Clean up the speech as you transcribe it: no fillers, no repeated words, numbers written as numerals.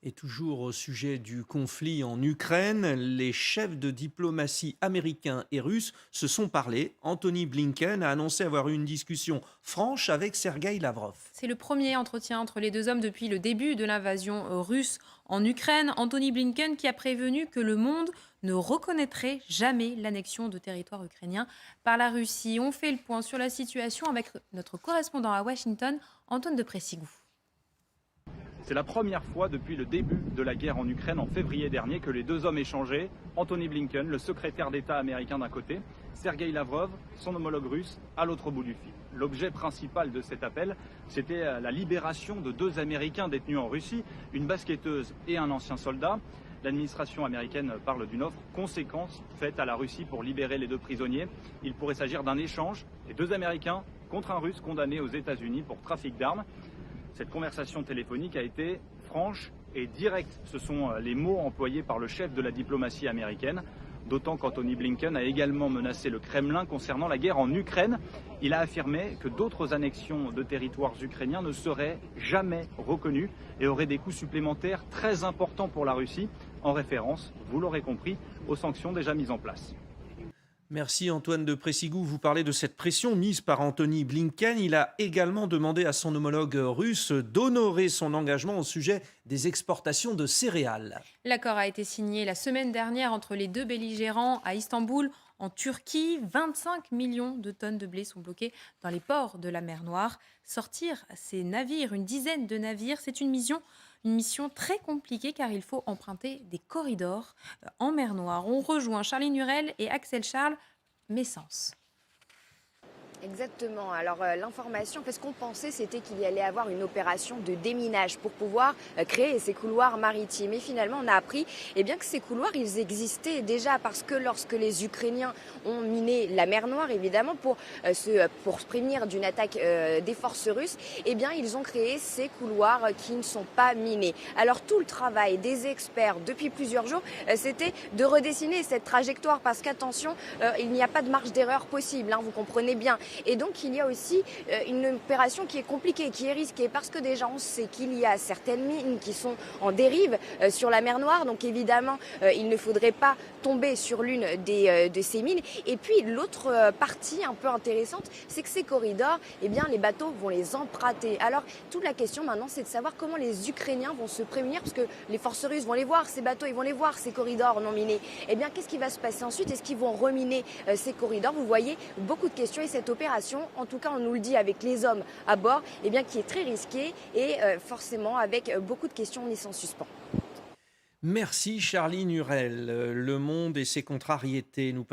Et toujours au sujet du conflit en Ukraine, les chefs de diplomatie américains et russes se sont parlé. Anthony Blinken a annoncé avoir eu une discussion franche avec Sergueï Lavrov. C'est le premier entretien entre les deux hommes depuis le début de l'invasion russe en Ukraine. Anthony Blinken qui a prévenu que le monde ne reconnaîtrait jamais l'annexion de territoire ukrainien par la Russie. On fait le point sur la situation avec notre correspondant à Washington, Antoine de Pressigou. C'est la première fois depuis le début de la guerre en Ukraine en février dernier que les deux hommes échangeaient. Anthony Blinken, le secrétaire d'État américain d'un côté, Sergueï Lavrov, son homologue russe, à l'autre bout du fil. L'objet principal de cet appel, c'était la libération de deux Américains détenus en Russie, une basketteuse et un ancien soldat. L'administration américaine parle d'une offre conséquente faite à la Russie pour libérer les deux prisonniers. Il pourrait s'agir d'un échange, les deux Américains contre un Russe condamné aux États-Unis pour trafic d'armes. Cette conversation téléphonique a été franche et directe. Ce sont les mots employés par le chef de la diplomatie américaine. D'autant qu'Anthony Blinken a également menacé le Kremlin concernant la guerre en Ukraine. Il a affirmé que d'autres annexions de territoires ukrainiens ne seraient jamais reconnues et auraient des coûts supplémentaires très importants pour la Russie, en référence, vous l'aurez compris, aux sanctions déjà mises en place. Merci Antoine de Pressigou. Vous parlez de cette pression mise par Anthony Blinken. Il a également demandé à son homologue russe d'honorer son engagement au sujet des exportations de céréales. L'accord a été signé la semaine dernière entre les deux belligérants à Istanbul, en Turquie. 25 millions de tonnes de blé sont bloquées dans les ports de la mer Noire. Sortir ces navires, une dizaine de navires, c'est une mission très compliquée car il faut emprunter des corridors en mer Noire. On rejoint Charline Hurel et Axel Charles, Messens. Exactement. Alors l'information, ce qu'on pensait, c'était qu'il y allait avoir une opération de déminage pour pouvoir créer ces couloirs maritimes. Et finalement, on a appris que ces couloirs, ils existaient déjà parce que lorsque les Ukrainiens ont miné la mer Noire, évidemment, pour se prémunir d'une attaque des forces russes, ils ont créé ces couloirs qui ne sont pas minés. Alors tout le travail des experts depuis plusieurs jours, c'était de redessiner cette trajectoire parce qu'attention, il n'y a pas de marge d'erreur possible, hein, vous comprenez bien. Et donc il y a aussi une opération qui est compliquée, qui est risquée, parce que déjà on sait qu'il y a certaines mines qui sont en dérive sur la mer Noire, donc évidemment il ne faudrait pas tomber sur l'une de ces mines. Et puis l'autre partie un peu intéressante, c'est que ces corridors, les bateaux vont les emprunter. Alors toute la question maintenant, c'est de savoir comment les Ukrainiens vont se prémunir, parce que les forces russes vont les voir, ces bateaux, ils vont les voir, ces corridors non minés. Qu'est-ce qui va se passer ensuite? Est-ce qu'ils vont reminer ces corridors? Vous voyez, beaucoup de questions, et cette opération, en tout cas on nous le dit avec les hommes à bord, qui est très risquée et forcément avec beaucoup de questions mises en suspens. Merci Charline Hurel. Le monde et ses contrariétés. Nous